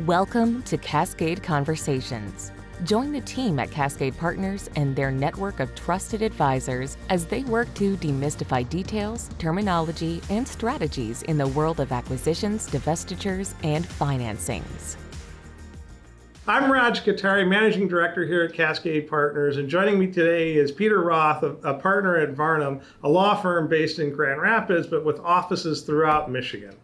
Welcome to Cascade Conversations. Join the team at Cascade Partners and their network of trusted advisors as they work to demystify details, terminology, and strategies in the world of acquisitions, divestitures, and financings. I'm Raj Kothari, Managing Director here at Cascade Partners, and joining me today is Peter Roth, a partner at Varnum, a law firm based in Grand Rapids, but with offices throughout Michigan.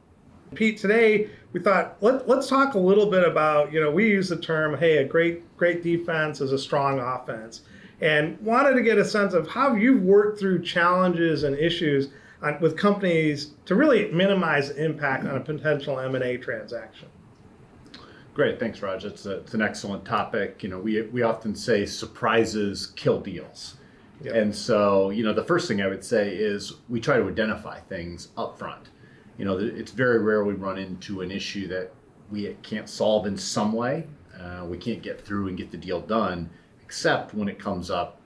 Pete, today we thought let's talk a little bit about, we use the term, hey, a great defense is a strong offense, and wanted to get a sense of how you've worked through challenges and issues with companies to really minimize the impact on a potential M&A transaction. Great, thanks, Raj. It's an excellent topic. We often say surprises kill deals. Yep. And so, the first thing I would say is we try to identify things up front. It's very rare we run into an issue that we can't solve in some way. We can't get through and get the deal done, except when it comes up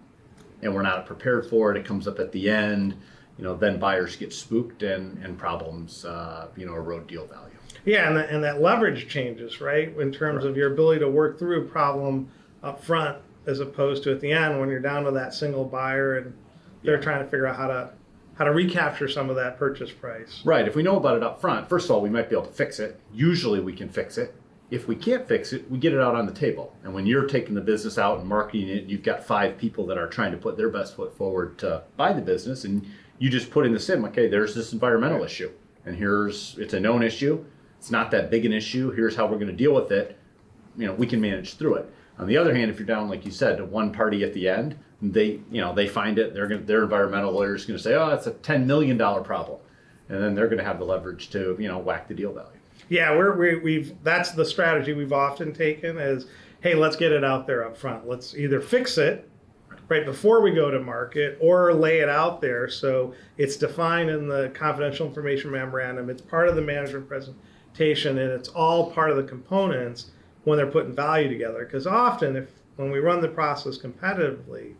and we're not prepared for it. It comes up at the end, then buyers get spooked and problems, erode deal value. Yeah, and that leverage changes, right? In terms of your ability to work through a problem up front as opposed to at the end when you're down to that single buyer and they're trying to figure out how to recapture some of that purchase price. Right. If we know about it up front, first of all, we might be able to fix it. Usually we can fix it. If we can't fix it, we get it out on the table. And when you're taking the business out and marketing it, you've got 5 people that are trying to put their best foot forward to buy the business, and you just put in the SIM, okay, there's this environmental issue, and it's a known issue. It's not that big an issue. Here's how we're going to deal with it. We can manage through it. On the other hand, if you're down, like you said, to one party at the end, they find it. Their environmental lawyer is going to say, "Oh, it's a $10 million problem," and then they're going to have the leverage to whack the deal value. Yeah, we've that's the strategy we've often taken is, hey, let's get it out there up front. Let's either fix it right before we go to market or lay it out there so it's defined in the confidential information memorandum. It's part of the management presentation, and it's all part of the components when they're putting value together. Because often, when we run the process competitively,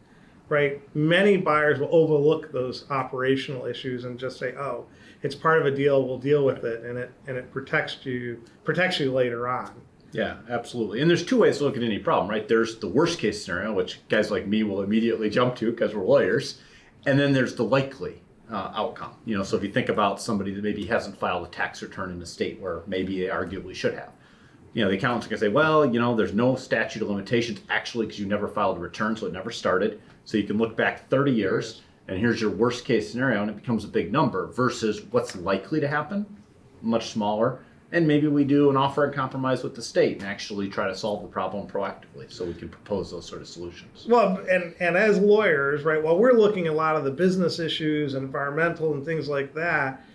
right, many buyers will overlook those operational issues and just say, "Oh, it's part of a deal. We'll deal with it," and it protects you later on. Yeah, absolutely. And there's 2 ways to look at any problem, right? There's the worst case scenario, which guys like me will immediately jump to because we're lawyers, and then there's the likely outcome. So if you think about somebody that maybe hasn't filed a tax return in a state where maybe they arguably should have. The accountant's going to say, well, there's no statute of limitations actually because you never filed a return, so it never started. So you can look back 30 years, and here's your worst case scenario, and it becomes a big number versus what's likely to happen, much smaller. And maybe we do an offer and compromise with the state and actually try to solve the problem proactively so we can propose those sort of solutions. Well, and as lawyers, right, while we're looking at a lot of the business issues, environmental and things like that,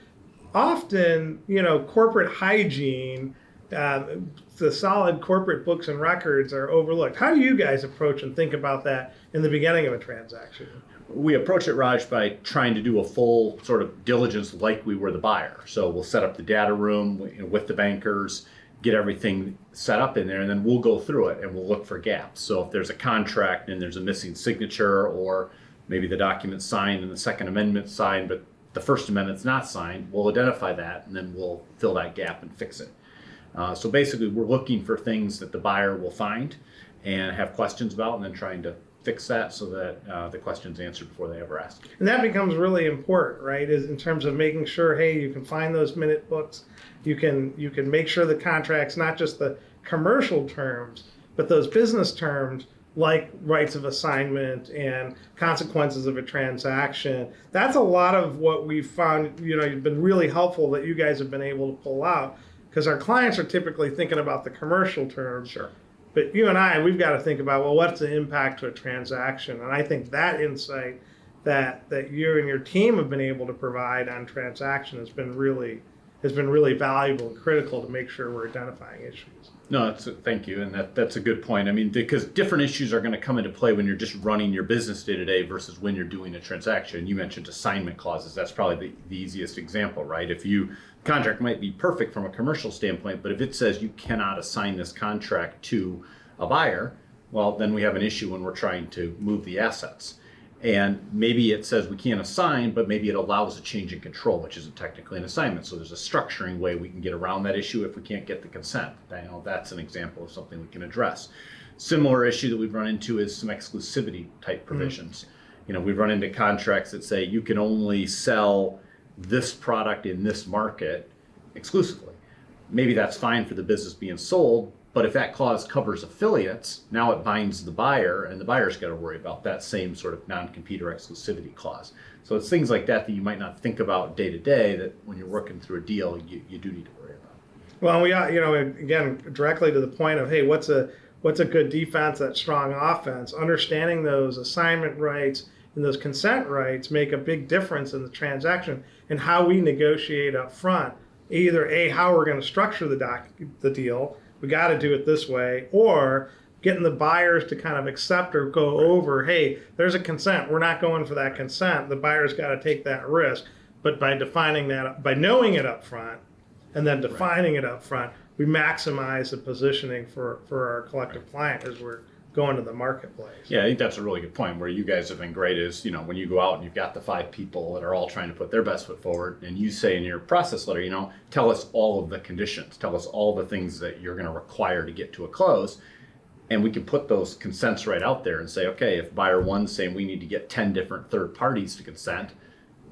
often, corporate hygiene, the solid corporate books and records are overlooked. How do you guys approach and think about that in the beginning of a transaction? We approach it, Raj, by trying to do a full sort of diligence like we were the buyer. So we'll set up the data room with the bankers, get everything set up in there, and then we'll go through it and we'll look for gaps. So if there's a contract and there's a missing signature, or maybe the document's signed and the Second Amendment's signed, but the First Amendment's not signed, we'll identify that and then we'll fill that gap and fix it. So basically, we're looking for things that the buyer will find and have questions about, and then trying to fix that so that the question's answered before they ever ask. And that becomes really important, right? Is in terms of making sure, hey, you can find those minute books, you can make sure the contracts, not just the commercial terms, but those business terms like rights of assignment and consequences of a transaction. That's a lot of what we've found, you've been really helpful that you guys have been able to pull out, because our clients are typically thinking about the commercial terms. Sure. But you and we've got to think about, well, what's the impact to a transaction? And I think that insight that you and your team have been able to provide on transaction has been really valuable and critical to make sure we're identifying issues. No, thank you, and that's a good point. I mean, because different issues are going to come into play when you're just running your business day to day versus when you're doing a transaction. You mentioned assignment clauses. That's probably the easiest example, right? Contract might be perfect from a commercial standpoint, but if it says you cannot assign this contract to a buyer, well, then we have an issue when we're trying to move the assets. And maybe it says we can't assign, but maybe it allows a change in control, which isn't technically an assignment. So there's a structuring way we can get around that issue if we can't get the consent. That's an example of something we can address. Similar issue that we've run into is some exclusivity type provisions. We've run into contracts that say you can only sell this product in this market exclusively. Maybe that's fine for the business being sold, but if that clause covers affiliates, now it binds the buyer, and the buyer's got to worry about that same sort of non-compete or exclusivity clause. So it's things like that you might not think about day to day, that when you're working through a deal, you do need to worry about. Well, we again, directly to the point of, hey, what's a good defense, that strong offense? Understanding those assignment rights and those consent rights make a big difference in the transaction and how we negotiate up front. Either how we're going to structure the deal. We got to do it this way, or getting the buyers to kind of accept or go over, hey, there's a consent. We're not going for that consent. The buyer's got to take that risk. But by defining that, by knowing it up front and then defining it up front, we maximize the positioning for our collective client as we're going to the marketplace. Yeah, I think that's a really good point. Where you guys have been great is, when you go out and you've got the 5 people that are all trying to put their best foot forward, and you say in your process letter, tell us all of the conditions, tell us all the things that you're going to require to get to a close, and we can put those consents right out there and say, okay, if buyer 1's saying we need to get 10 different third parties to consent,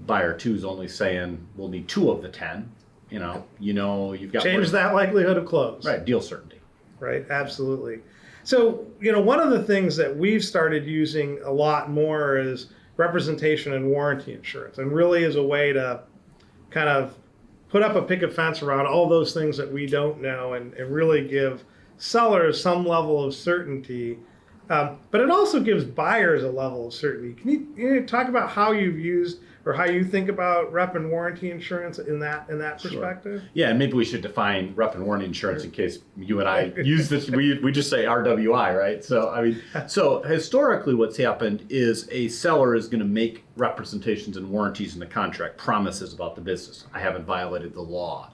buyer 2's only saying we'll need 2 of the 10, you've got change that likelihood of close. Right, deal certainty. Right, absolutely. So, one of the things that we've started using a lot more is representation and warranty insurance, and really is a way to kind of put up a picket fence around all those things that we don't know and really give sellers some level of certainty. But it also gives buyers a level of certainty. Can you talk about how you've used or how you think about rep and warranty insurance in that perspective? Sure. Yeah, and maybe we should define rep and warranty insurance in case you and I use this. We just say RWI, right? So historically what's happened is a seller is going to make representations and warranties in the contract, promises about the business. I haven't violated the law.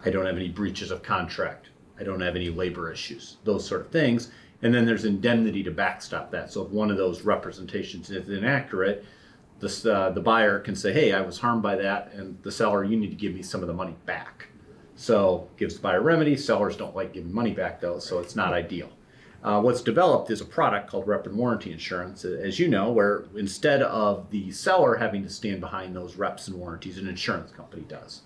I don't have any breaches of contract. I don't have any labor issues, those sort of things. And then there's indemnity to backstop that. So if one of those representations is inaccurate, the buyer can say, hey, I was harmed by that, and the seller, you need to give me some of the money back. So gives the buyer remedy. Sellers don't like giving money back, though, so it's not ideal. What's developed is a product called rep and warranty insurance, as you know, where instead of the seller having to stand behind those reps and warranties, an insurance company does.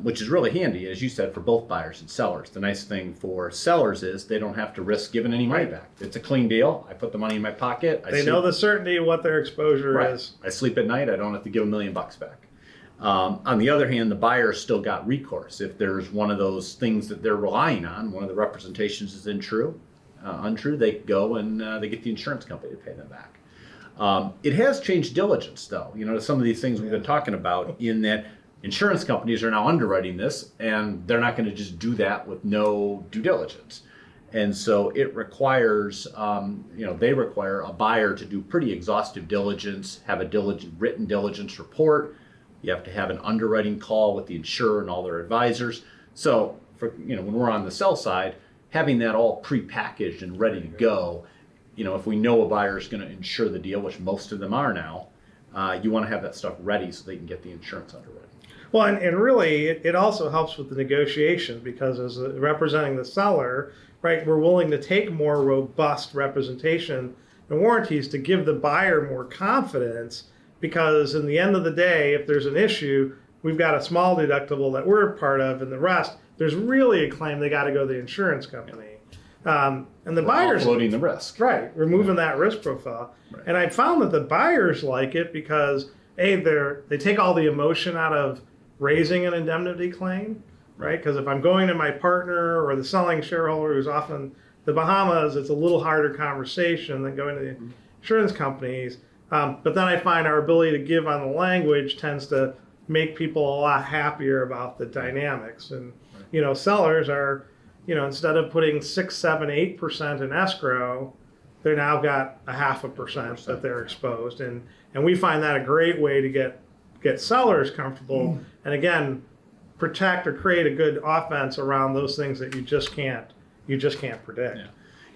Which is really handy, as you said, for both buyers and sellers. The nice thing for sellers is they don't have to risk giving any money back. It's a clean deal. I put the money in my pocket. They know the certainty of what their exposure is. I sleep at night. I don't have to give $1 million back. On the other hand, the buyer's still got recourse. If there's one of those things that they're relying on, one of the representations is untrue, they go and they get the insurance company to pay them back. It has changed diligence, though, to some of these things we've been talking about, in that insurance companies are now underwriting this, and they're not going to just do that with no due diligence. And so it requires, they require a buyer to do pretty exhaustive diligence, have a written diligence report. You have to have an underwriting call with the insurer and all their advisors. So when we're on the sell side, having that all prepackaged and ready to go, if we know a buyer is going to insure the deal, which most of them are now, you want to have that stuff ready so they can get the insurance underwritten. Well, and really, it also helps with the negotiation, because as representing the seller, right, we're willing to take more robust representation and warranties to give the buyer more confidence, because in the end of the day, if there's an issue, we've got a small deductible that we're part of, and the rest, there's really a claim they got to go to the insurance company. And the buyers offloading the risk. Right, removing that risk profile. Right. And I found that the buyers like it because, they take all the emotion out of raising an indemnity claim, right? Because if I'm going to my partner or the selling shareholder, who's often the Bahamas, it's a little harder conversation than going to the insurance companies. But then I find our ability to give on the language tends to make people a lot happier about the dynamics. And, sellers are, instead of putting 6, 7, 8% in escrow, they're now got 0.5% that they're exposed. And we find that a great way to get sellers comfortable, and again, protect or create a good offense around those things that you just can't predict.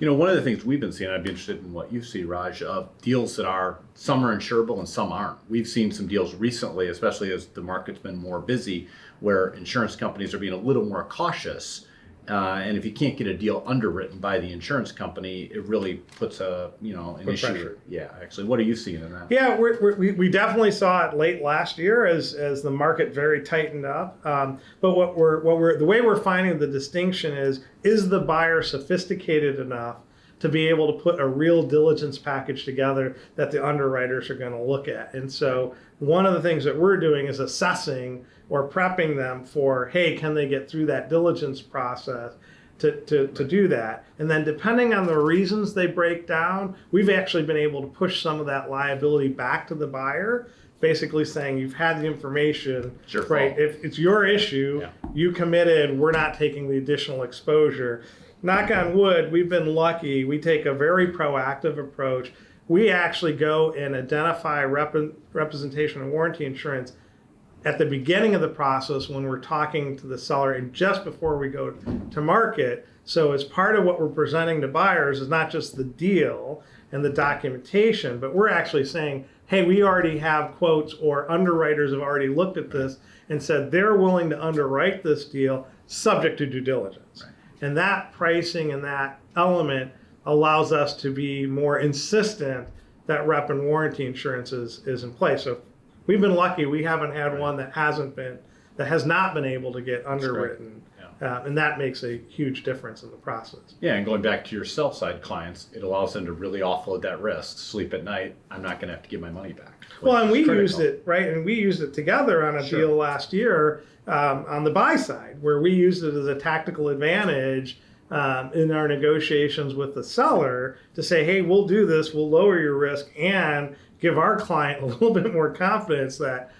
One of the things we've been seeing, I'd be interested in what you see, Raj, of deals that are, some are insurable and some aren't. We've seen some deals recently, especially as the market's been more busy, where insurance companies are being a little more cautious. And if you can't get a deal underwritten by the insurance company, it really puts an issue. Pressure. Yeah, actually, what are you seeing in that? Yeah, we definitely saw it late last year as the market very tightened up. But the way we're finding the distinction is the buyer sophisticated enough to be able to put a real diligence package together that the underwriters are going to look at. And so one of the things that we're doing is assessing or prepping them for, hey, can they get through that diligence process to do that? And then depending on the reasons they break down, we've actually been able to push some of that liability back to the buyer, basically saying you've had the information, right? If it's your issue, you committed, we're not taking the additional exposure. Knock on wood, we've been lucky. We take a very proactive approach. We actually go and identify representation and warranty insurance at the beginning of the process when we're talking to the seller and just before we go to market. So as part of what we're presenting to buyers is not just the deal and the documentation, but we're actually saying, hey, we already have quotes, or underwriters have already looked at this and said they're willing to underwrite this deal subject to due diligence. Right. And that pricing and that element allows us to be more insistent that rep and warranty insurance is in place. So we've been lucky. We haven't had one that has not been able to get underwritten. And that makes a huge difference in the process. Yeah, and going back to your sell-side clients, it allows them to really offload that risk. Sleep at night, I'm not going to have to give my money back. Well, and we used it, right? And we used it together on a deal last year on the buy side, where we used it as a tactical advantage in our negotiations with the seller to say, hey, we'll do this, we'll lower your risk, and give our client a little bit more confidence that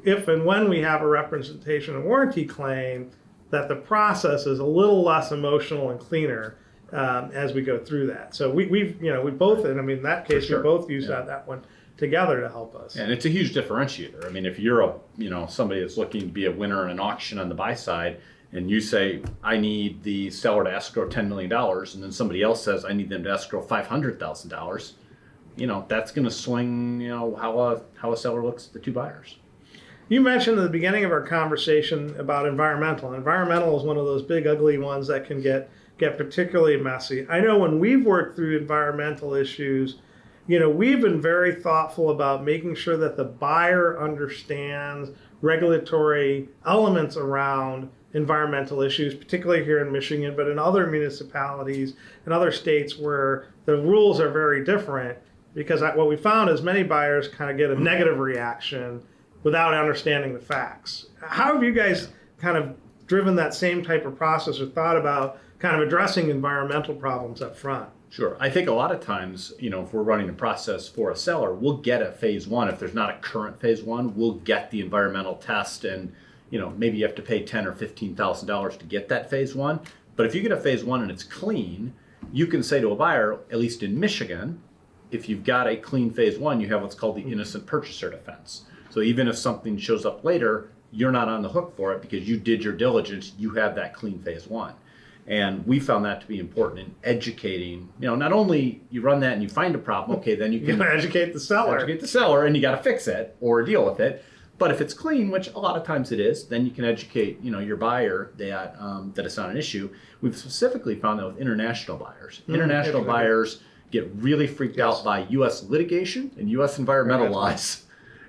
if and when we have a representation and warranty claim, that the process is a little less emotional and cleaner as we go through that. So we both, and I mean, in that case, we both used that one together to help us. And it's a huge differentiator. I mean, if you're somebody that's looking to be a winner in an auction on the buy side, and you say, I need the seller to escrow $10 million, and then somebody else says, I need them to escrow $500,000, that's going to swing, how a seller looks at the two buyers. You mentioned at the beginning of our conversation about environmental. Environmental is one of those big, ugly ones that can get particularly messy. I know when we've worked through environmental issues, we've been very thoughtful about making sure that the buyer understands regulatory elements around environmental issues, particularly here in Michigan, but in other municipalities and other states where the rules are very different. Because what we found is many buyers kind of get a negative reaction without understanding the facts. How have you guys kind of driven that same type of process or thought about kind of addressing environmental problems up front? Sure. I think a lot of times, if we're running a process for a seller, we'll get a phase one. If there's not a current phase one, we'll get the environmental test, and maybe you have to pay $10,000 or $15,000 to get that phase one. But if you get a phase one and it's clean, you can say to a buyer, at least in Michigan, if you've got a clean phase one, you have what's called the innocent purchaser defense. So even if something shows up later, you're not on the hook for it because you did your diligence, you have that clean phase one. And we found that to be important in educating, not only you run that and you find a problem, okay, then you can educate the seller. Educate the seller, and you got to fix it or deal with it. But if it's clean, which a lot of times it is, then you can educate, your buyer that it's not an issue. We've specifically found that with international buyers. International buyers get really freaked out by U.S. litigation and U.S. environmental laws.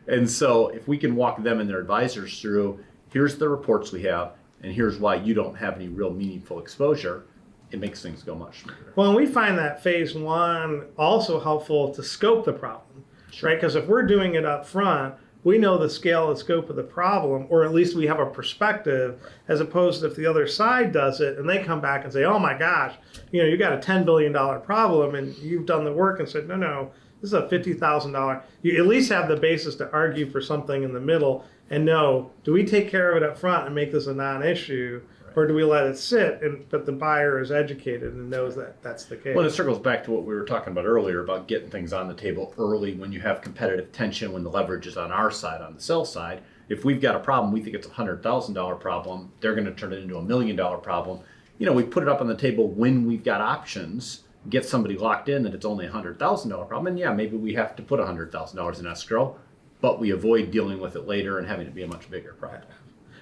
And so if we can walk them and their advisors through, here's the reports we have, and here's why you don't have any real meaningful exposure, it makes things go much smoother. Well, and we find that phase one also helpful to scope the problem, right? Because if we're doing it up front, we know the scale and scope of the problem, or at least we have a perspective, as opposed to if the other side does it and they come back and say, oh my gosh, you got a $10 billion problem and you've done the work and said, no, this is a $50,000. You at least have the basis to argue for something in the middle and know, do we take care of it up front and make this a non-issue? Or do we let it sit, but the buyer is educated and knows that that's the case? Well, it circles back to what we were talking about earlier about getting things on the table early when you have competitive tension, when the leverage is on our side, on the sell side. If we've got a problem, we think it's a $100,000 problem, they're going to turn it into $1 million problem. We put it up on the table when we've got options, get somebody locked in that it's only $100,000 problem, and yeah, maybe we have to put $100,000 in escrow, but we avoid dealing with it later and having it be a much bigger problem.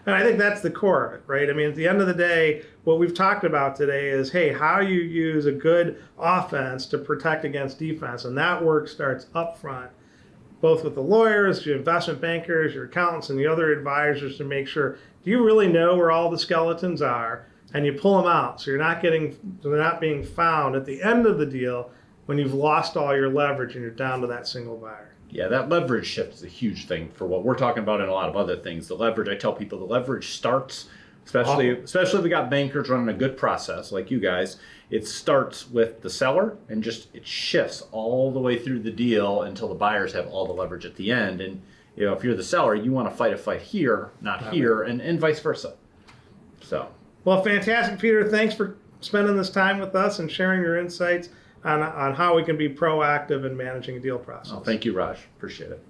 And I think that's the core of it, right? I mean, at the end of the day, what we've talked about today is, hey, how you use a good offense to protect against defense. And that work starts up front, both with the lawyers, your investment bankers, your accountants, and the other advisors to make sure, do you really know where all the skeletons are? And you pull them out so they're not being found at the end of the deal when you've lost all your leverage and you're down to that single buyer. Yeah, that leverage shift is a huge thing for what we're talking about and a lot of other things. The leverage, I tell people, the leverage starts, especially if we got bankers running a good process like you guys, it starts with the seller and just it shifts all the way through the deal until the buyers have all the leverage at the end. And if you're the seller, you want to fight a fight here, not here, and vice versa. So, well, fantastic, Peter. Thanks for spending this time with us and sharing your insights on how we can be proactive in managing a deal process. Thank you, Raj. Appreciate it.